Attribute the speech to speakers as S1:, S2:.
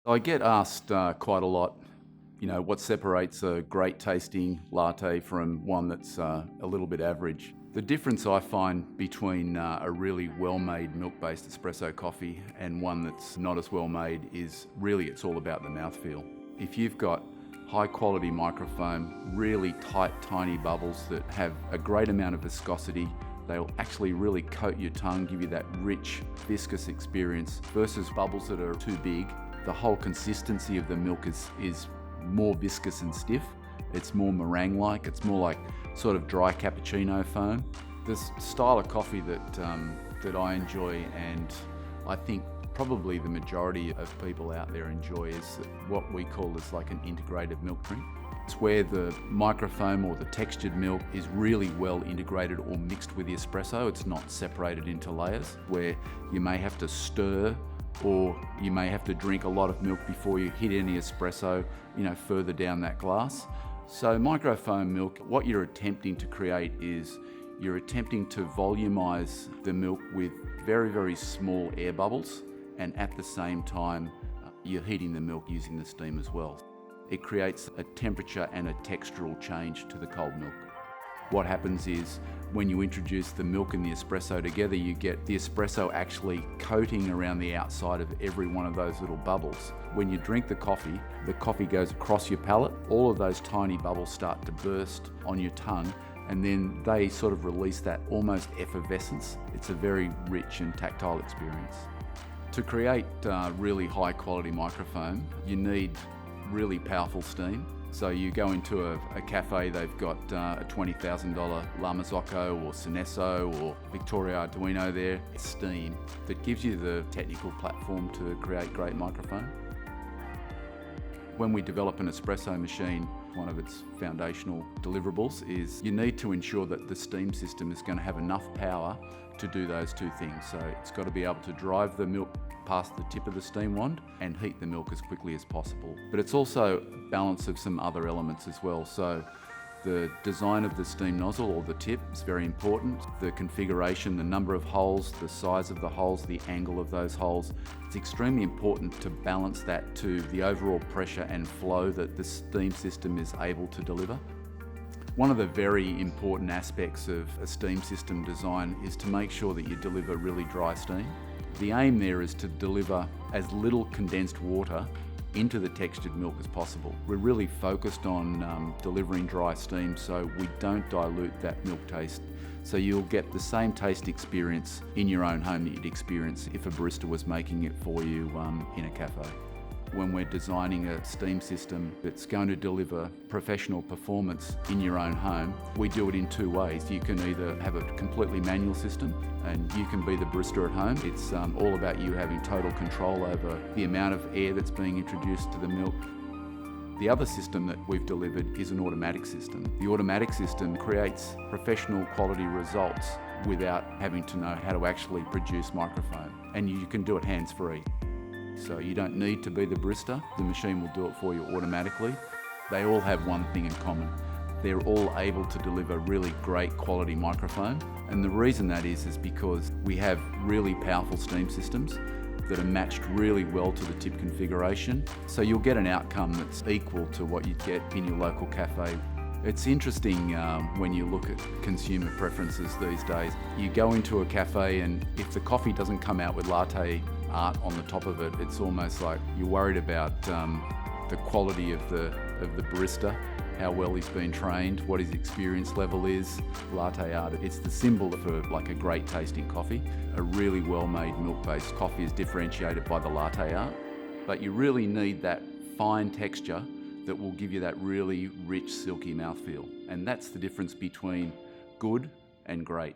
S1: I get asked quite a lot, what separates a great tasting latte from one that's a little bit average. The difference I find between a really well-made milk-based espresso coffee and one that's not as well made is really it's all about the mouthfeel. If you've got high quality microfoam, really tight, tiny bubbles that have a great amount of viscosity, they'll actually really coat your tongue, give you that rich, viscous experience versus bubbles that are too big. The whole consistency of the milk is more viscous and stiff. It's more meringue-like. It's more like sort of dry cappuccino foam. This style of coffee that I enjoy, and I think probably the majority of people out there enjoy, is what we call as like an integrated milk drink. It's where the microfoam or the textured milk is really well integrated or mixed with the espresso. It's not separated into layers where you may have to stir or you may have to drink a lot of milk before you hit any espresso, further down that glass. So microfoam milk, what you're attempting to create is you're attempting to volumize the milk with very, very small air bubbles, and at the same time, you're heating the milk using the steam as well. It creates a temperature and a textural change to the cold milk. What happens is when you introduce the milk and the espresso together, you get the espresso actually coating around the outside of every one of those little bubbles. When you drink the coffee goes across your palate. All of those tiny bubbles start to burst on your tongue, and then they sort of release that almost effervescence. It's a very rich and tactile experience. To create really high quality microfoam, you need really powerful steam. So you go into a cafe, they've got a $20,000 La Marzocco or Sinesso or Victoria Arduino there. It's steam that gives you the technical platform to create great microfoam. When we develop an espresso machine, one of its foundational deliverables is you need to ensure that the steam system is going to have enough power to do those two things. So it's got to be able to drive the milk past the tip of the steam wand and heat the milk as quickly as possible. But it's also a balance of some other elements as well. So the design of the steam nozzle or the tip is very important. The configuration, the number of holes, the size of the holes, the angle of those holes. It's extremely important to balance that to the overall pressure and flow that the steam system is able to deliver. One of the very important aspects of a steam system design is to make sure that you deliver really dry steam. The aim there is to deliver as little condensed water into the textured milk as possible. We're really focused on delivering dry steam so we don't dilute that milk taste. So you'll get the same taste experience in your own home that you'd experience if a barista was making it for you in a cafe. When we're designing a steam system that's going to deliver professional performance in your own home, we do it in two ways. You can either have a completely manual system and you can be the barista at home. It's all about you having total control over the amount of air that's being introduced to the milk. The other system that we've delivered is an automatic system. The automatic system creates professional quality results without having to know how to actually produce microfoam. And you can do it hands-free. So you don't need to be the barista. The machine will do it for you automatically. They all have one thing in common. They're all able to deliver really great quality microfoam. And the reason that is because we have really powerful steam systems that are matched really well to the tip configuration. So you'll get an outcome that's equal to what you'd get in your local cafe. It's interesting when you look at consumer preferences these days. You go into a cafe and if the coffee doesn't come out with latte art on the top of it, it's almost like you're worried about the quality of the barista, how well he's been trained, what his experience level is. Latte art, it's the symbol for like a great tasting coffee. A really well-made milk-based coffee is differentiated by the latte art, but you really need that fine texture that will give you that really rich, silky mouthfeel. And that's the difference between good and great.